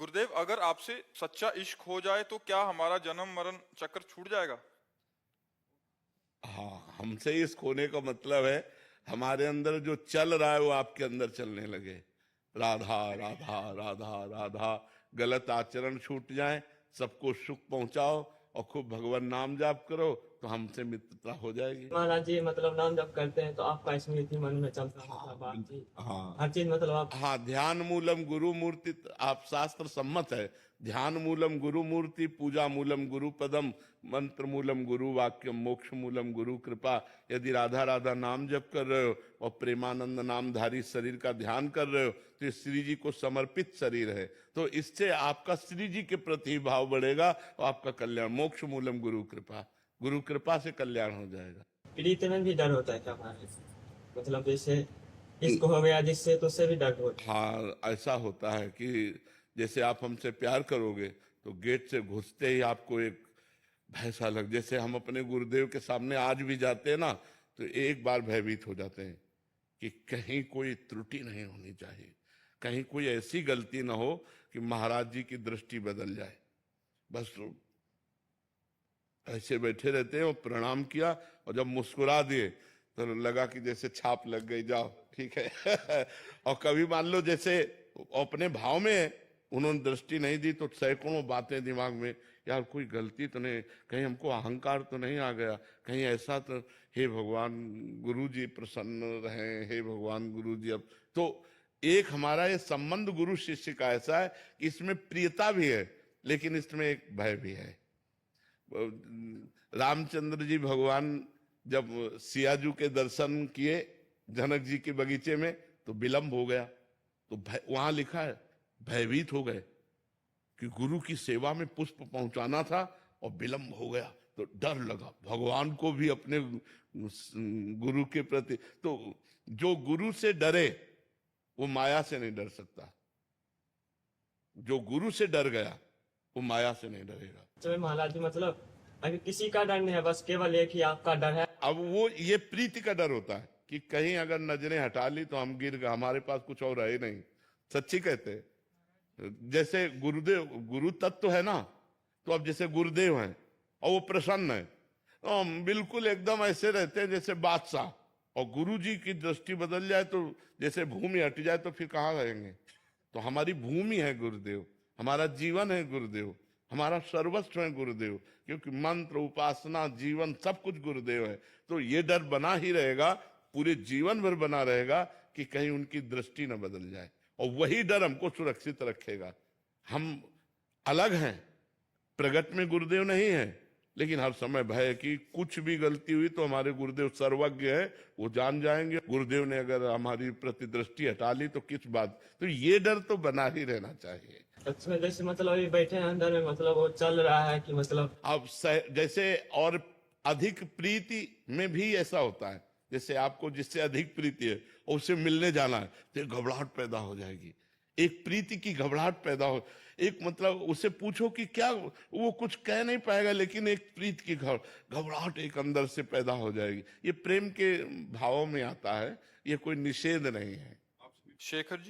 गुरुदेव, अगर आपसे सच्चा इश्क हो जाए तो क्या हमारा जन्म मरण चक्र छूट जाएगा? हाँ, हमसे इस खोने का मतलब है हमारे अंदर जो चल रहा है वो आपके अंदर चलने लगे। राधा राधा राधा राधा, गलत आचरण छूट जाए, सबको सुख पहुंचाओ और खूब भगवान नाम जाप करो तो हमसे मित्रता हो जाएगी। महाराज जी मतलब नाम जब करते हैं तो आपका स्मृति मन में चलता है, मतलब बात जी हाँ हर चीज मतलब आप हाँ, ध्यान मूलम गुरु मूर्ति, आप शास्त्र सम्मत है। ध्यान मूलम गुरु मूर्ति, पूजा मूलम गुरु पदम, मंत्र मूलम गुरु वाक्यम, मोक्ष मूलम गुरु कृपा। यदि राधा राधा नाम जप कर रहे हो और प्रेमानंद नामधारी शरीर का ध्यान कर रहे हो तो ये श्री जी को समर्पित शरीर है, तो इससे आपका श्री जी के प्रति भाव बढ़ेगा और आपका कल्याण। मोक्ष मूलम गुरु कृपा, गुरु कृपा से कल्याण हो जाएगा। प्रीति में भी डर होता है क्या महाराज? मतलब जैसे इसको हो गया जिससे तो उससे भी डर होता है। हाँ, ऐसा होता है कि जैसे आप हमसे प्यार करोगे तो गेट से घुसते ही आपको एक भय सा लग, जैसे हम अपने गुरुदेव के सामने आज भी जाते हैं ना तो एक बार भयभीत हो जाते हैं कि कहीं कोई त्रुटि नहीं होनी चाहिए, कहीं कोई ऐसी गलती ना हो कि महाराज जी की दृष्टि बदल जाए। बस ऐसे बैठे रहते हैं और प्रणाम किया और जब मुस्कुरा दिए तो लगा कि जैसे छाप लग गई, जाओ ठीक है। और कभी मान लो जैसे अपने भाव में उन्होंने दृष्टि नहीं दी तो सैकड़ों बातें दिमाग में, यार कोई गलती तो नहीं, कहीं हमको अहंकार तो नहीं आ गया, कहीं ऐसा तो, हे भगवान गुरु जी प्रसन्न रहें, हे भगवान गुरु जी। अब तो एक हमारा ये संबंध गुरु शिष्य का ऐसा है कि इसमें प्रियता भी है लेकिन इसमें एक भय भी है। रामचंद्र जी भगवान जब सियाजू के दर्शन किए जनक जी के बगीचे में तो विलंब हो गया, तो वहां लिखा है भयभीत हो गए कि गुरु की सेवा में पुष्प पहुंचाना था और विलंब हो गया, तो डर लगा भगवान को भी अपने गुरु के प्रति। तो जो गुरु से डरे वो माया से नहीं डर सकता, जो गुरु से डर गया वो माया से नहीं डरेगा। तो महाराज जी मतलब अभी किसी का डर नहीं है, बस केवल एक ही आपका डर है। अब वो ये प्रीति का डर होता है कि कहीं अगर नजरें हटा ली तो हम गिर गए, हमारे पास कुछ और रहे नहीं। सच्ची कहते हैं, जैसे गुरुदेव गुरु तत्व है ना, तो अब जैसे गुरुदेव हैं और वो प्रसन्न है तो हम बिल्कुल एकदम ऐसे रहते हैं जैसे बादशाह, और गुरु जी की दृष्टि बदल जाए तो जैसे भूमि हट जाए तो फिर कहाँ रहेंगे। तो हमारी भूमि है गुरुदेव, हमारा जीवन है गुरुदेव, हमारा सर्वस्व है गुरुदेव, क्योंकि मंत्र उपासना जीवन सब कुछ गुरुदेव है। तो ये डर बना ही रहेगा, पूरे जीवन भर बना रहेगा कि कहीं उनकी दृष्टि न बदल जाए, और वही डर हमको सुरक्षित रखेगा। हम अलग हैं, प्रगट में गुरुदेव नहीं है, लेकिन हर समय भय है कि कुछ भी गलती हुई तो हमारे गुरुदेव सर्वज्ञ है, वो जान जाएंगे। गुरुदेव ने अगर हमारी प्रति दृष्टि हटा ली तो किस बात, तो ये डर तो बना ही रहना चाहिए। उसमें जैसे मतलब अभी बैठे हैं अंदर में, मतलब वो चल रहा है कि मतलब अब जैसे और अधिक प्रीति में भी ऐसा होता है, जैसे आपको जिससे अधिक प्रीति है और उससे मिलने जाना है तो घबराहट पैदा हो जाएगी, एक प्रीति की घबराहट पैदा हो, एक मतलब उसे पूछो कि क्या, वो कुछ कह नहीं पाएगा लेकिन एक प्रीति की घबराहट एक अंदर से पैदा हो जाएगी। ये प्रेम के भावों में आता है, ये कोई निषेध नहीं है। शेखर जी